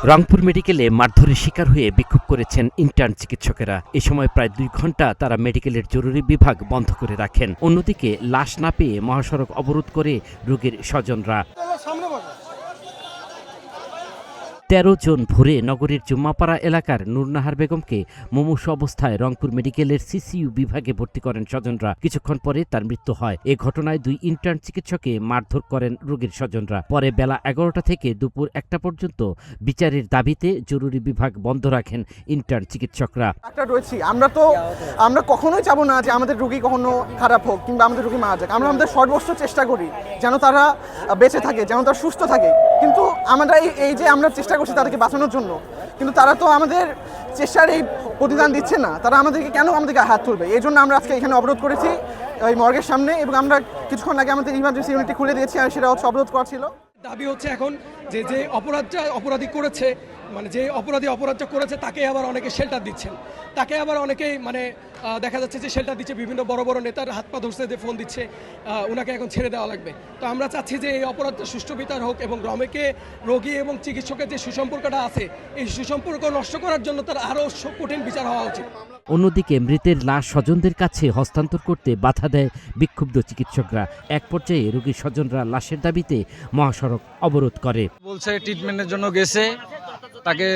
রংপুর মেডিকেলে মারধরের শিকার হয়ে বিক্ষোভ করেছেন ইন্টার্ন চিকিৎসকেরা। এ সময় প্রায় 2 ঘণ্টা তারা মেডিকেলের জরুরি বিভাগ বন্ধ করে রাখেন। অন্যদিকে লাশ না পেয়ে মহাসড়ক অবরোধ করে রোগীর স্বজনরা। 13 জন ভোরে নগরীর জুম্মাপাড়া এলাকার নূরনাহার বেগমকে মুমূর্ষু অবস্থায় রংপুর মেডিকেলের সিসিইউ বিভাগে ভর্তি করেন স্বজনরা। কিছুক্ষণ পরে তার মৃত্যু হয়। এ ঘটনায় 2 ইন্টার্ন চিকিৎসককে মারধর করেন রোগীর স্বজনরা। পরে বেলা 11টা থেকে দুপুর 1টা পর্যন্ত বিচারের দাবিতে জরুরি বিভাগ বন্ধ রাখেন ইন্টার্ন চিকিৎসকরা। আমরা কখনোই চাবো না যে আমাদের রোগী কখনো খারাপ হোক কিংবা আমাদের রোগী মারা যাক। আমরা আমাদের সর্বোচ্চ চেষ্টা করি যেন তারা বেঁচে থাকে, যেন তারা সুস্থ থাকে। কিন্তু আমরা এই যে আমরা চেষ্টা করছি তাদেরকে বাঁচানোর জন্য, কিন্তু তারা তো আমাদের চেষ্টার এই প্রতিদান দিচ্ছে না। তারা আমাদেরকে হাত তুলবে। এই জন্য আমরা আজকে এখানে অবরোধ করেছি ওই মর্গের সামনে, এবং আমরা কিছুক্ষণ আগে আমাদের ইমার্জেন্সি ইউনিটটি খুলে দিয়েছি, আর সেটা হচ্ছে অবরোধ করা ছিল। দাবি হচ্ছে এখন যে অপরাধী করেছে, মানে যে অপরাধটা করেছে তাকে আবার অনেকে শেল্টার দিচ্ছেন, তাকে আবার অনেকেই দেখা যাচ্ছে যে শেল্টার দিচ্ছে, বিভিন্ন বড় বড় নেতার হাত পা ধরছে, যে ফোন দিচ্ছে ওনাকে এখন ছেড়ে দেওয়া লাগবে। তো আমরা চাচ্ছি যে এই অপরাধটা সুষ্ঠু বিচার হোক এবং রমেকে রোগী এবং চিকিৎসকের যে সুসম্পর্কটা আছে এই সুসম্পর্ক নষ্ট করার জন্য তার আরও কঠিন বিচার হওয়া উচিত। অন্যদিকে মৃতের লাশ স্বজনদের কাছে হস্তান্তর করতে বাধা দেয় বিক্ষুব্ধ চিকিৎসকরা। এক পর্যায়ে রোগীর স্বজনরা লাশের দাবিতে মহাসড়ক অবরোধ করে। বলছে ট্রিটমেন্টের জন্য গেছে, তাকে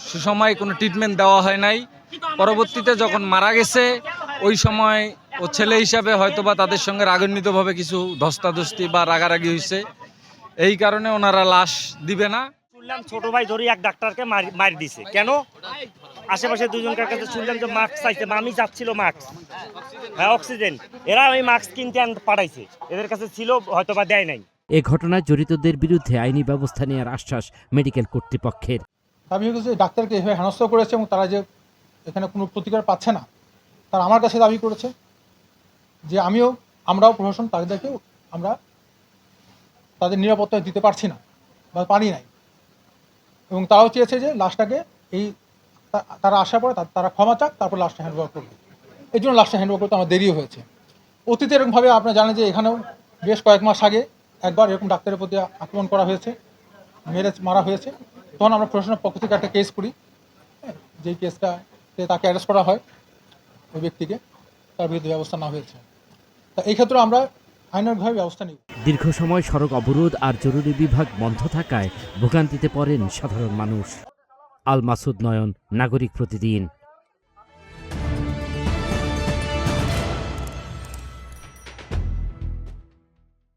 সুসময় কোনো ট্রিটমেন্ট দেওয়া হয় নাই। পরবর্তীতে যখন মারা গেছে ওই সময় ও ছেলে হিসাবে হয়তোবা তাদের সঙ্গে রাগান্বিতভাবে কিছু ধস্তাধস্তি বা রাগারাগি হয়েছে, এই কারণে ওনারা লাশ দিবে না। শুনলাম ছোট ভাই ধরে এক ডাক্তারকে মার দিছে। কেন? আশেপাশে দুজনকার কাছে শুনলাম যে মাস্ক চাইছে, আমি যাচ্ছিল মাস্ক, হ্যাঁ অক্সিজেন, এরা ওই মাস্ক কিনতে পাঠাইছে, এদের কাছে ছিল হয়তোবা দেয় নাই। এ ঘটনায় জড়িতদের বিরুদ্ধে আইনি ব্যবস্থা নেওয়ার আশ্বাস মেডিকেল কর্তৃপক্ষের। দাবি হয়েছে ডাক্তারকে এভাবে হেনস্থা করেছে এবং তারা যে এখানে কোনো প্রতিকার পাচ্ছে না, তারা আমার কাছে দাবি করেছে যে আমরাও প্রশাসন তাদেরকেও আমরা তাদের নিরাপত্তা দিতে পারছি না বা পারি নাই, এবং তারাও চেয়েছে যে লাশটাকে তারা আসার পরে তারা ক্ষমা চাক, তারপর লাশটা হ্যান্ডওভার করবে। এই জন্য লাশটা হ্যান্ডওভার করতে আমার দেরিও হয়েছে। অতীতে এরকমভাবে আপনারা জানেন যে এখানেও বেশ কয়েক মাস আগে একবার এরকম ডাক্তারের প্রতি আক্রমণ করা হয়েছে, মারা হয়েছে। তখন আমরা প্রশাসনের পক্ষ থেকে একটা কেস করি, যেই কেসটাতে তাকে অ্যারেস্ট করা হয়, ওই ব্যক্তিকে, তার বিরুদ্ধে ব্যবস্থা নেওয়া হয়েছে। তা এই ক্ষেত্রে আমরা আইনানুগভাবে ব্যবস্থা নিব। দীর্ঘ সময় সড়ক অবরোধ আর জরুরি বিভাগ বন্ধ থাকায় ভোগান্তিতে পড়েন সাধারণ মানুষ। আল মাসুদ নয়ন, নাগরিক প্রতিদিন।